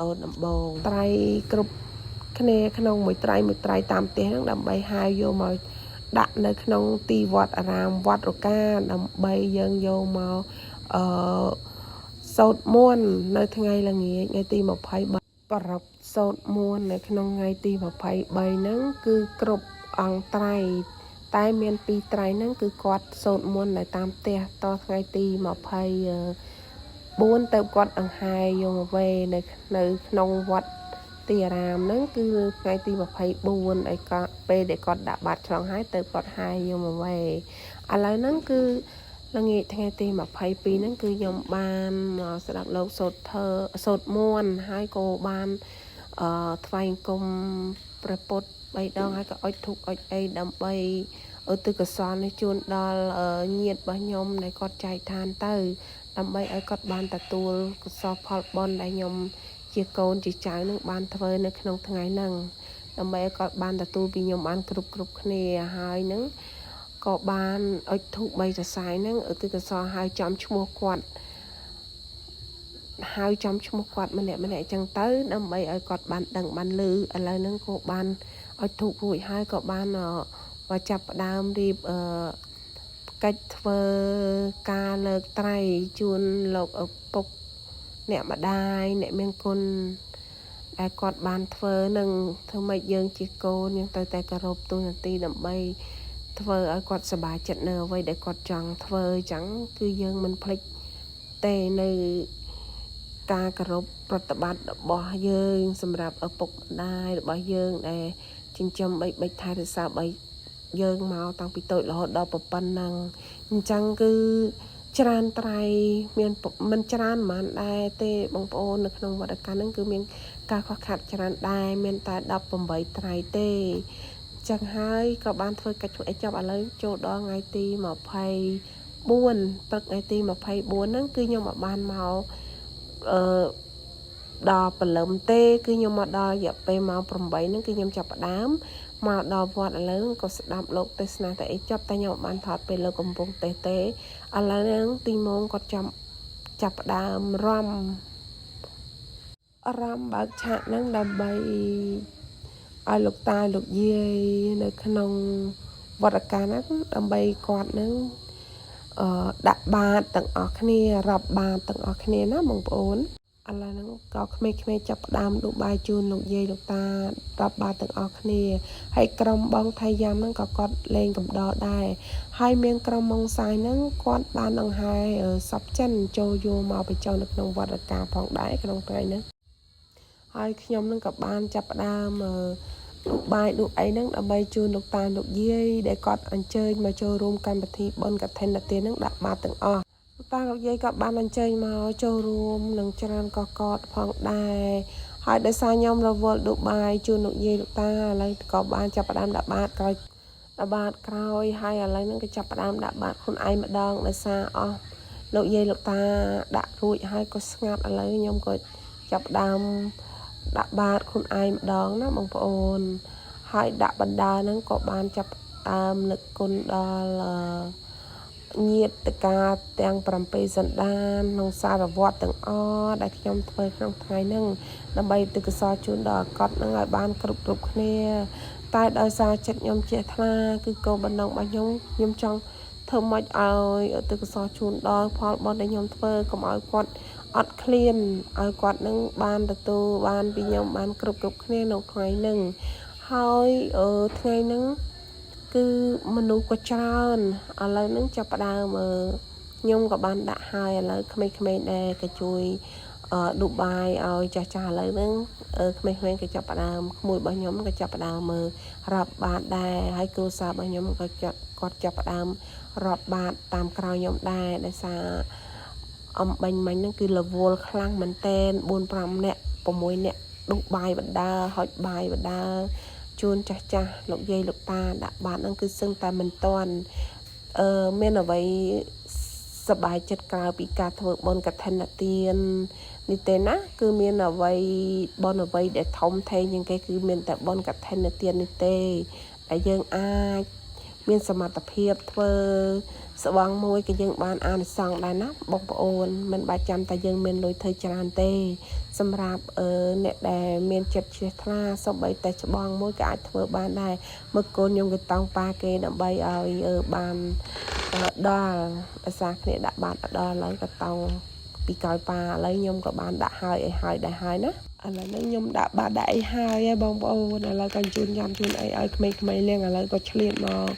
អូនដំបងត្រៃគ្រប់គ្នាក្នុងមួយត្រៃតាមផ្ទះហ្នឹងដើម្បីហៅយកមកដាក់នៅក្នុងទីវត្តអារាមវត្តរកាដើម្បីយើងយកមកសូត្រមន្តនៅថ្ងៃល្ងាចថ្ងៃទី23ប្រពសូត្រមន្តនៅក្នុងថ្ងៃទី23ហ្នឹងគឺគ្រប់អង្គត្រៃតែមាន2ត្រៃហ្នឹងគឺគាត់សូត្រមន្តនៅតាមផ្ទះតថ្ងៃទី24ទៅគាត់អង្ហែយកមកវេនៅក្នុងវត្តទីអារាមហ្នឹងគឺថ្ងៃទី24ឯក៏ពេលដែលគាត់ដាក់បាតឆ្លងហើយទៅគាត់ហែយកមកវេឥឡូវហ្នឹងគឺល្ងាចថ្ងៃទី22ហ្នឹងគឺខ្ញុំបានមកស្ដាប់លោកសូត្រមន្តហើយក៏បានថ្វាយអង្គមព្រះពុទ្ធ3ដងហើយក៏អុជធូបអុជអីដើម្បីឧទ្ទិសកុសលនេះជូនដល់ញាតិរបស់ខ្ញុំដែលគាត់ចែកឋានទៅដើម្បីឲ្យគាត់បានទទួលកុសលផលបុណ្យដែលខ្ញុំជាកូនជាចៅនឹងបានធ្វើនៅក្នុងថ្ងៃហ្នឹងដើម្បីឲ្យគាត់បានទទួលពីខ្ញុំបានគ្រប់គ្នាហើយនឹងក៏បានអុជធូប3សរសៃហ្នឹងឧទ្ទិសកុសលហើយចំឈ្មោះគាត់ម្នាក់អញ្ចឹងទៅដើម្បីឲ្យគាត់បានដឹងបានឮឥឡូវហ្នឹងក៏បានអុជធូបរួចហើយក៏បានមកចាប់ផ្ដើមរៀបកិច្ចធ្វើការលើកត្រៃជូនលោកឪពុកអ្នកម្ដាយអ្នកមានគុណដែលគាត់បានធ្វើនឹងធ្វើម៉េចយើងជាកូនយើងទៅតែគោរពទូនាទីដើម្បីធ្វើឲ្យគាត់សប្បាយចិត្តនៅអ្វីដែលគាត់ចង់ធ្វើអញ្ចឹងគឺយើងមិនភ្លេចទេនៅការគោរពប្រតិបត្តិរបស់យើងសម្រាប់ឪពុកម្ដាយរបស់យើងដែលចិញ្ចឹមបីថែរក្សាបីយើងមកតាំងពីតូចរហូតដល់ប៉ុណ្ណឹងអញ្ចឹងគឺច្រើនត្រៃមានមិនច្រើនហ្មងដែរទេបងប្អូននៅក្នុងវត្តកាហ្នឹងគឺមានការខ្វះខាតច្រើនដែរមានតែ18ត្រៃទេអញ្ចឹងហើយក៏បានធ្វើកិច្ចធ្វើអីចប់ឥឡូវចូលដល់ថ្ងៃទី24ព្រឹកថ្ងៃទី24ហ្នឹងគឺខ្ញុំបានមកដល់ព្រលឹមទេគឺខ្ញុំមកដល់រយៈពេលម៉ោង8ហ្នឹងគឺខ្ញុំចាប់ផ្ដើមមកដល់វត្តឥឡូវក៏ស្ដាប់លោកទេសនាតែអីចប់តែខ្ញុំបានថតពេលលោកកំពុងទេឥឡូវហ្នឹងទីម៉ោងគាត់ចាប់ផ្ដើមរំបើកឆាកហ្នឹងដើម្បីឲ្យលោកតាលោកយាយនៅក្នុងវត្តកាហ្នឹងដើម្បីគាត់ហ្នឹងដាក់បាតទាំងអស់គ្នារាប់បាតទាំងអស់គ្នាណាបងប្អូនឥឡូវហ្នឹងក៏ក្មេងៗចាប់ផ្ដើមដួសបាយជូនលោកយាយលោកតារាប់បាតទាំងអស់គ្នាហើយក្រុមបងថៃយ៉ាំហ្នឹងក៏គាត់លេងកំដរដែរហើយមានក្រុមម៉ុងសាយហ្នឹងគាត់បានអង្ហែសពចិនចូលយកមកបញ្ចូលនៅក្នុងវត្តកាផងដែរក្នុងថ្ងៃហ្នឹងហើយខ្ញុំហ្នឹងក៏បានចាប់ផ្ដើមដួសបាយដួសអីហ្នឹងដើម្បីជូនលោកតាលោកយាយដែលគាត់អញ្ជើញមកចូលរួមកម្មវិធីបុណ្យកឋិនទានហ្នឹងដាក់បាតទាំងអស់តាលោកយាយក៏បានអញ្ជើញមកចូលរួមនឹងច្រើនកកតផងដែរហើយដោយសារខ្ញុំរវល់ដួសបាយជូនលោកយាយលោកតាឥឡូវក៏បានចាប់ផ្ដើមដាក់បាតក្រោយហើយឥឡូវហ្នឹងក៏ចាប់ផ្ដើមដាក់បាតខ្លួនឯងម្ដងដោយសារអស់លោកយាយលោកតាដាក់រួចហើយក៏ស្ងាត់ឥឡូវខ្ញុំក៏ចាប់ផ្ដើមដាក់បាតខ្លួនឯងម្ដងណាបងប្អូនហើយដាក់បណ្ដាហ្នឹងក៏បានចាប់ផ្ដើមនឹកគុណដល់ញាតិការទាំង7សន្តានក្នុងសារវត្តទាំងអស់ដែលខ្ញុំធ្វើក្នុងថ្ងៃហ្នឹងដើម្បីឧទ្ទិសកុសលជូនដល់កត់ហ្នឹងឲ្យបានគ្រប់គ្នាតែដោយសារចិត្តខ្ញុំជ្រះថ្លាគឺគោលបំណងរបស់ខ្ញុំចង់ធ្វើម៉េចឲ្យឧទ្ទិសកុសលជូនដល់ផលបុណ្យដែលខ្ញុំធ្វើកុំឲ្យគាត់អត់ឃ្លានឲ្យគាត់នឹងបានទទួលបានពីខ្ញុំបានគ្រប់គ្នានៅថ្ងៃហ្នឹងហើយថ្ងៃហ្នឹងគឺមនុស្សក៏ច្រើនឥឡូវហ្នឹងចាប់ផ្ដើមខ្ញុំក៏បានដាក់ហើយឥឡូវក្មេងៗដែរក៏ជួយដួសបាយឲ្យចាស់ឥឡូវហ្នឹងក្មេងៗក៏ចាប់ផ្ដើមក្មួយរបស់ខ្ញុំក៏ចាប់ផ្ដើមរាប់បាតដែរហើយគ្រួសាររបស់ខ្ញុំក៏គាត់ចាប់ផ្ដើមរាប់បាតតាមក្រោយខ្ញុំដែរដោយសារអំបញ្ញមិញហ្នឹងគឺរវល់ខ្លាំងមែនតែន 4-5 នាក់ 6 នាក់ដួសបាយបណ្ដាហុចបាយបណ្ដាជូនចាស់លោកយាយលោកតាដាក់បាតហ្នឹងគឺសឹងតែមិនតាន់មានអ្វីសប្បាយចិត្តក្រៅពីការធ្វើបុណ្យកឋិនទាននេះទេណាគឺមានអ្វីបុណ្យអ្វីដែលធំធេងជាងគេគឺមានតែបុណ្យកឋិនទាននេះទេដែលយើងអាច មានសមត្ថភាពធ្វើស្បង់មួយក៏យើងបានអានិសង្ឃដែរណាបងប្អូនមិនបាច់ចាំតែយើងមានលុយធ្វើច្រើនទេសម្រាប់អ្នកដែលមានចិត្តជ្រះថ្លាសូម្បីតែច្បងមួយក៏អាចធ្វើបានដែរមើលកូនខ្ញុំក៏តង់ប៉ាគេដើម្បីឲ្យបានដល់ភាសាគ្នាដាក់បាតដល់ឡើងក៏តង់ពីក្រោយប៉ាឥឡូវខ្ញុំក៏បានដាក់ហើយឲ្យហើយដែរហើយណាឥឡូវនេះខ្ញុំដាក់បាតដាក់អីហើយបងប្អូនឥឡូវក៏ជូនញ៉ាំជូនអីឲ្យក្មេងៗលៀងឥឡូវក៏ឆ្លៀតមក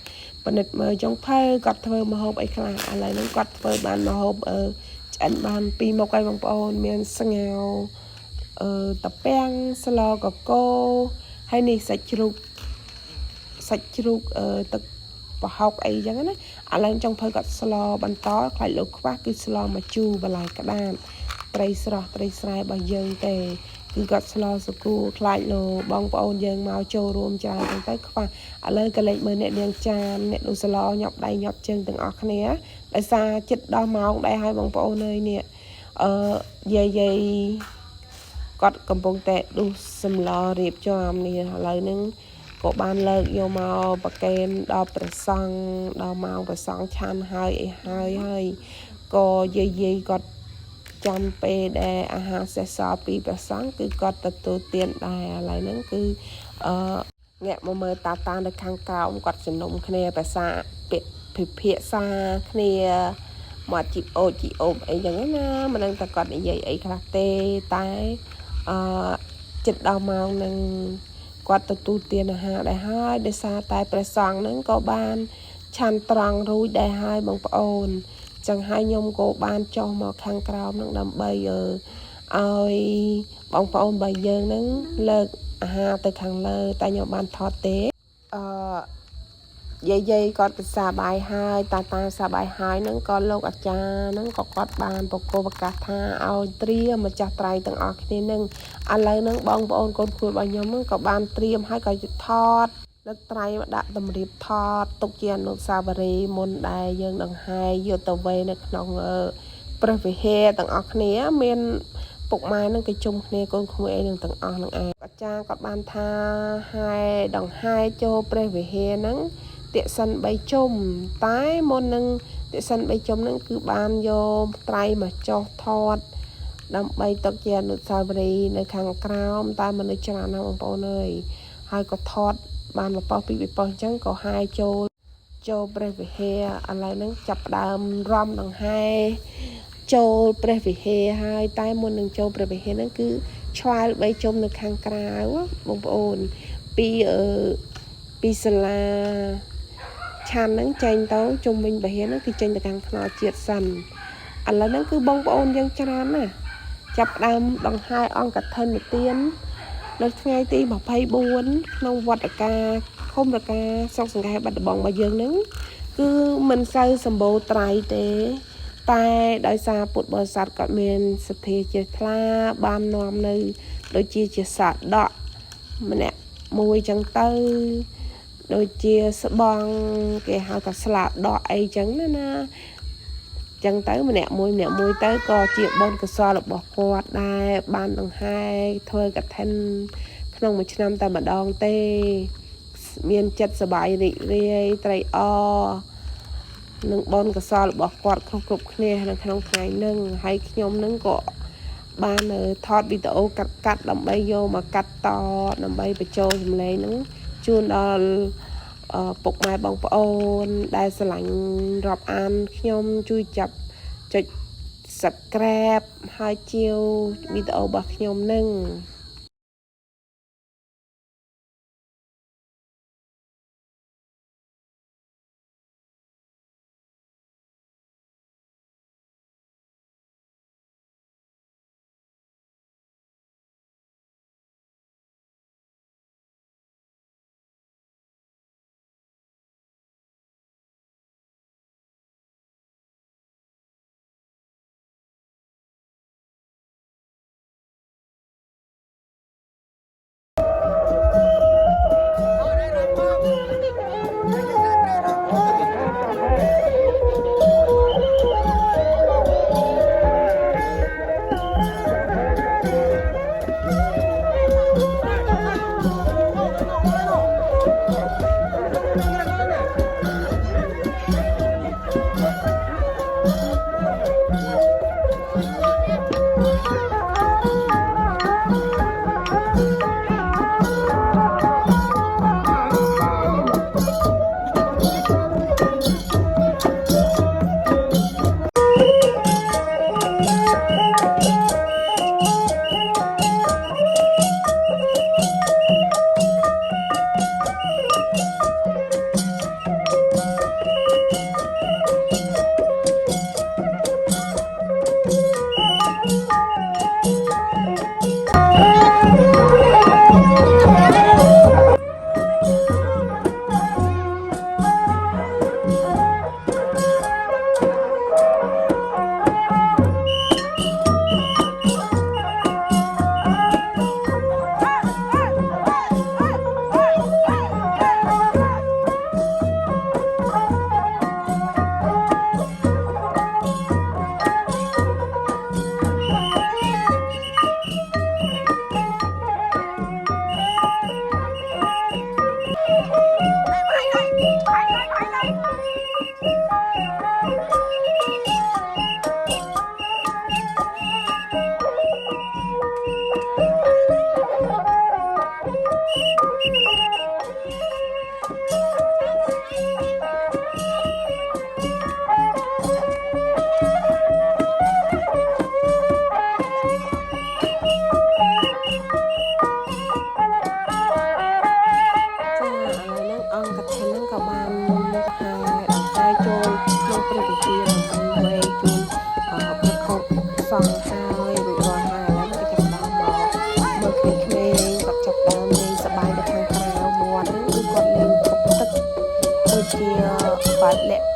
ពិនិត្យមើលចុងភៅគាត់ធ្វើម្ហូបអីខ្លះឥឡូវហ្នឹងគាត់ធ្វើបានម្ហូបឆ្អិនបាន2មុខហើយបងប្អូនមានស្ងោរតាពាំងស្លកកូរហើយនេះសាច់ជ្រូកទឹកប្រហុកអីចឹងណាឥឡូវចុងភៅគាត់ស្លបន្តខ្លាច់លោកខ្វះគឺស្លម្ជូរបន្លែក្តាមត្រីស្រស់ត្រីស្រែរបស់យើងទេគឺគាត់ស្លសគូខ្លាច់លោបងប្អូនយើងមកចូលរួមច្រើនចឹងទៅខ្វះឥឡូវក៏លេចមើលអ្នកនាងចានអ្នកនោះស្លញាប់ដៃញាប់ជើងទាំងអស់គ្នាដោយសារចិត្តដល់ម៉ោងដែរហើយបងប្អូនអើយនេះយាយគាត់កំពុងតែដុសសម្លរៀបចំនេះឥឡូវហ្នឹងក៏បានលើកយកមកប្រគេនដល់ព្រះសង្ឃដល់ម៉ោងព្រះសង្ឃឆាន់ហើយអីហើយក៏យាយគាត់ចាំពេលដែលអាហារសេសសល់ពីព្រះសង្ឃគឺគាត់ទទួលទានដែរឥឡូវហ្នឹងគឺងាកមកមើលតានៅខាងក្រោមគាត់ជំនុំគ្នាភាសាពិភាក្សាគ្នាមកជីអូបអីចឹងណាមិនដឹងតែគាត់និយាយអីខ្លះទេតែចិត្តដល់ម៉ោងនឹងគាត់ទទួលទានអាហារដែរហើយដោយសារតែព្រះសង្ឃហ្នឹងក៏បានឆាន់ត្រង់រួចដែរហើយបងប្អូនចឹងហើយខ្ញុំក៏បានចុះមកខាងក្រោមហ្នឹងដើម្បីឲ្យបងប្អូនរបស់យើងហ្នឹងលើកអាហារទៅខាងលើតែខ្ញុំបានថតទេយាយគាត់ទៅសាបាយហើយតាសាបាយហើយហ្នឹងក៏លោកអាចារ្យហ្នឹងក៏គាត់បានប្រកបប្រកាសថាឲ្យត្រៀមម្ចាស់ត្រៃទាំងអស់គ្នាហ្នឹងឥឡូវហ្នឹងបងប្អូនកូនគួររបស់ខ្ញុំហ្នឹងក៏បានត្រៀមហើយក៏ថតលើកត្រៃមកដាក់តម្រៀបថតទុកជាអនុស្សាវរីយ៍មុនដែលយើងដង្ហែយកទៅវេនៅក្នុងព្រះវិហារទាំងអស់គ្នាមានពុកម៉ែនឹងគេជុំគ្នាកូនក្មួយអីនឹងទាំងអស់នឹងឯងអាចារ្យគាត់បានថាហើយដង្ហែចូលព្រះវិហារហ្នឹងទាក់សិន3ជុំតែមុននឹងទាក់សិន3ជុំហ្នឹងគឺបានយកត្រៃមកចុះថតដើម្បីទុកជាអនុស្សាវរីយ៍នៅខាងក្រោមតែមនុស្សច្រើនណាស់បងប្អូនអើយហើយក៏ថតបានមួយប៉ុស្តិ៍ពីរប៉ុស្តិ៍អញ្ចឹងក៏ហាយចូលព្រះវិហារឥឡូវហ្នឹងចាប់ដើមរំដង្ហែចូលព្រះវិហារហើយតែមុននឹងចូលព្រះវិហារហ្នឹងគឺឆ្វែល3ជុំនៅខាងក្រៅបងប្អូនពីសាលាឆាន់ហ្នឹងចេញទៅជុំវិញវិហារហ្នឹងគឺចេញទៅខាងថ្នល់ជាតិសិនឥឡូវហ្នឹងគឺបងប្អូនយើងច្រើនណាស់ចាប់ដើមដង្ហែអង្គកឋិននិទាននៅថ្ងៃទី24ក្នុងវត្តការឃុំរកាស្រុកសង្កែបាត់ដំបងរបស់យើងហ្នឹងគឺមិនសូវសម្បូរត្រៃទេតែដោយសារពុទ្ធបរិស័ទគាត់មានសទ្ធាជ្រះថ្លាបាននាំនៅដូចជាសាដកម្នាក់មួយចឹងទៅដូចជាស្បង់គេហៅថាស្លាដកអីចឹងណាចឹងទៅម្នាក់មួយទៅក៏ជាបុណ្យកុសលរបស់គាត់ដែរបានដង្ហែធ្វើកឋិនក្នុងមួយឆ្នាំតែម្ដងទេមានចិត្តសប្បាយរីករាយត្រេកអរនឹងបុណ្យកុសលរបស់គាត់គ្រប់គ្នានៅក្នុងថ្ងៃហ្នឹងហើយខ្ញុំហ្នឹងក៏បានថតវីដេអូកាត់ដើម្បីយកមកកាត់តដើម្បីបញ្ចូលសម្លេងហ្នឹងជូនដល់ពុកម៉ែបងប្អូនដែលស្រឡាញ់រាប់អានខ្ញុំជួយចាប់ចុច Subscribe ហើយជាវវីដេអូរបស់ខ្ញុំនឹង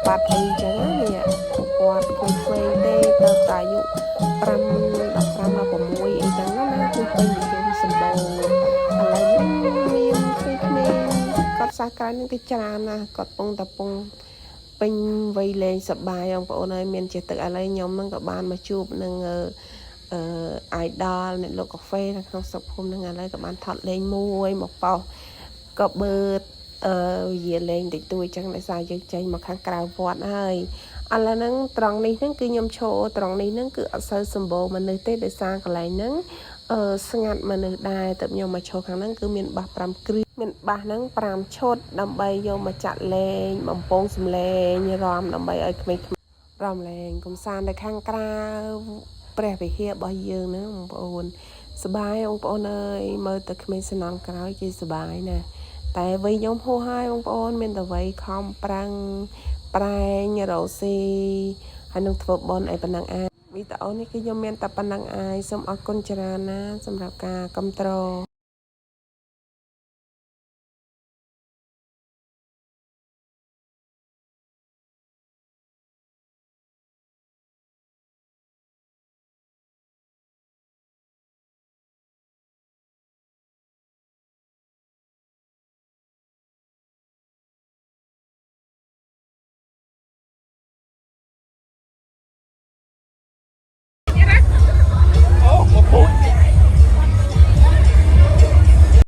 បាត់អីចឹងណានេះគាត់ក្មេងៗទេទៅតែអាយុ5 15 16អីចឹងណាគឺពេញនិយមសម្បូរឥឡូវនេះមានក្មេងៗគាត់សាសក្រៅនឹងគេច្រើនណាស់គាត់ពងពេញវ័យលេងសប្បាយបងប្អូនហើយមានចេះទឹកឥឡូវខ្ញុំនឹងក៏បានមកជួបនឹងidol អ្នកលក់កាហ្វេនៅក្នុងស្រុកភូមិនឹងឥឡូវក៏បានថតលេងមួយមកប៉ោះក៏បើវាលេងតិចតួចចឹងដោយសារយើងចេញមកខាងក្រៅវត្តហើយឥឡូវហ្នឹងត្រង់នេះហ្នឹងគឺខ្ញុំឈរត្រង់នេះហ្នឹងគឺអត់សូវសម្បូរមនុស្សទេដោយសារកន្លែងហ្នឹងស្ងាត់មនុស្សដែរតែខ្ញុំមកឈរខាងហ្នឹងគឺមានបាស5គ្រឿងមានបាសហ្នឹង5ឈុតដើម្បីយកមកចាក់លេងបំពងសំឡេងរំដើម្បីឲ្យក្មេងៗរំលេងកំសាន្តនៅខាងក្រៅព្រះវិហាររបស់យើងហ្នឹងបងប្អូនសប្បាយបងប្អូនអើយមើលតែក្មេងសំណងក្រោយគេសប្បាយណាស់តែវ័យខ្ញុំហួសហើយបងប្អូនមានតែវ័យខំប្រឹងប្រែងរកស៊ីហើយនឹងធ្វើបុណ្យឲ្យប៉ុណ្ណឹងអាវីដេអូនេះគឺខ្ញុំមានតែប៉ុណ្ណឹងអាយសូមអរគុណច្រើនណាសម្រាប់ការគាំទ្រ